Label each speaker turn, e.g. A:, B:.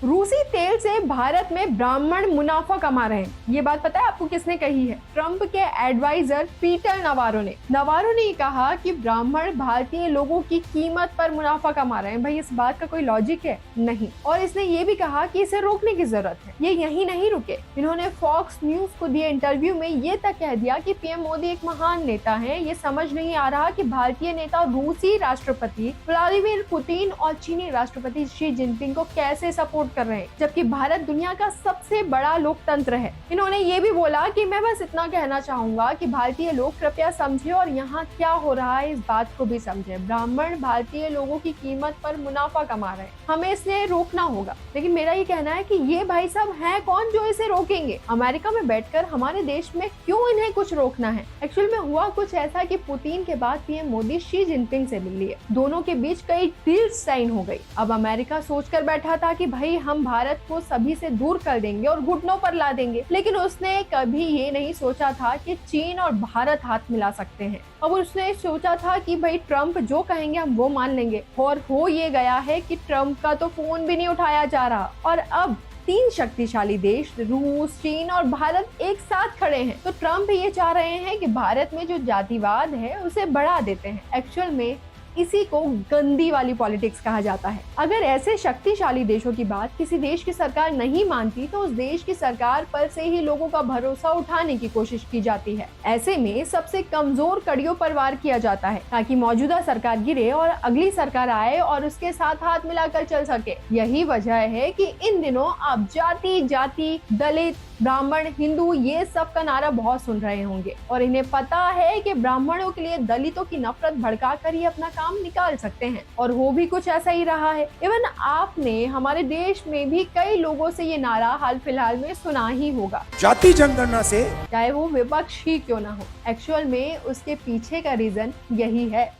A: रूसी तेल से भारत में ब्राह्मण मुनाफा कमा रहे हैं। ये बात पता है आपको किसने कही है? ट्रंप के एडवाइजर पीटर नवारो ने कहा कि ब्राह्मण भारतीय लोगों की कीमत पर मुनाफा कमा रहे हैं। भाई इस बात का कोई लॉजिक है? नहीं। और इसने ये भी कहा कि इसे रोकने की जरूरत है। ये यही नहीं रुके, इन्होंने फॉक्स न्यूज को दिए इंटरव्यू में ये तक कह दिया कि पीएम मोदी एक महान नेता है। ये समझ नहीं आ रहा कि भारतीय नेता रूसी राष्ट्रपति व्लादिमीर पुतिन और चीनी राष्ट्रपति शी जिनपिंग को कैसे सपोर्ट कर रहे हैं, जबकि भारत दुनिया का सबसे बड़ा लोकतंत्र है। इन्होंने ये भी बोला कि मैं बस इतना कहना चाहूंगा कि भारतीय लोग कृपया समझे और यहाँ क्या हो रहा है इस बात को भी समझे। ब्राह्मण भारतीय लोगों की कीमत पर मुनाफा कमा रहे हैं, हमें इसे रोकना होगा। लेकिन मेरा ये कहना है कि ये भाई साहब हैं कौन जो इसे रोकेंगे? अमेरिका में बैठकर हमारे देश में क्यों इन्हें कुछ रोकना है? एक्चुअल में हुआ कुछ ऐसा कि पुतिन के बाद पीएम मोदी शी जिनपिंग से मिल लिए, दोनों के बीच कई डील साइन हो गई। अब अमेरिका सोचकर बैठा था कि भाई हम भारत को सभी से दूर कर देंगे और घुटनों पर ला देंगे, लेकिन उसने कभी ये नहीं सोचा था कि चीन और भारत हाथ मिला सकते हैं। अब उसने सोचा था कि भाई ट्रंप जो कहेंगे हम वो मान लेंगे, और हो ये गया है कि ट्रंप का तो फोन भी नहीं उठाया जा रहा। और अब 3 शक्तिशाली देश रूस, चीन और भारत एक साथ खड़े हैं। तो ट्रंप ये चाह रहे हैं कि भारत में जो जातिवाद है उसे बढ़ा देते हैं। एक्चुअल में इसी को गंदी वाली पॉलिटिक्स कहा जाता है। अगर ऐसे शक्तिशाली देशों की बात किसी देश की सरकार नहीं मानती तो उस देश की सरकार पर से ही लोगों का भरोसा उठाने की कोशिश की जाती है। ऐसे में सबसे कमजोर कड़ियों पर वार किया जाता है ताकि मौजूदा सरकार गिरे और अगली सरकार आए और उसके साथ हाथ मिलाकर चल सके। यही वजह है कि इन दिनों आप जाति, दलित, ब्राह्मण, हिंदू ये सब का नारा बहुत सुन रहे होंगे, और इन्हें पता है कि ब्राह्मणों के लिए दलितों की नफरत भड़काकर ही अपना काम निकाल सकते हैं। और हो भी कुछ ऐसा ही रहा है। इवन आपने हमारे देश में भी कई लोगों से ये नारा हाल फिलहाल में सुना ही होगा,
B: जाति जनगणना से
A: चाहे वो विपक्ष ही क्यों ना हो। एक्चुअल में उसके पीछे का रीजन यही है।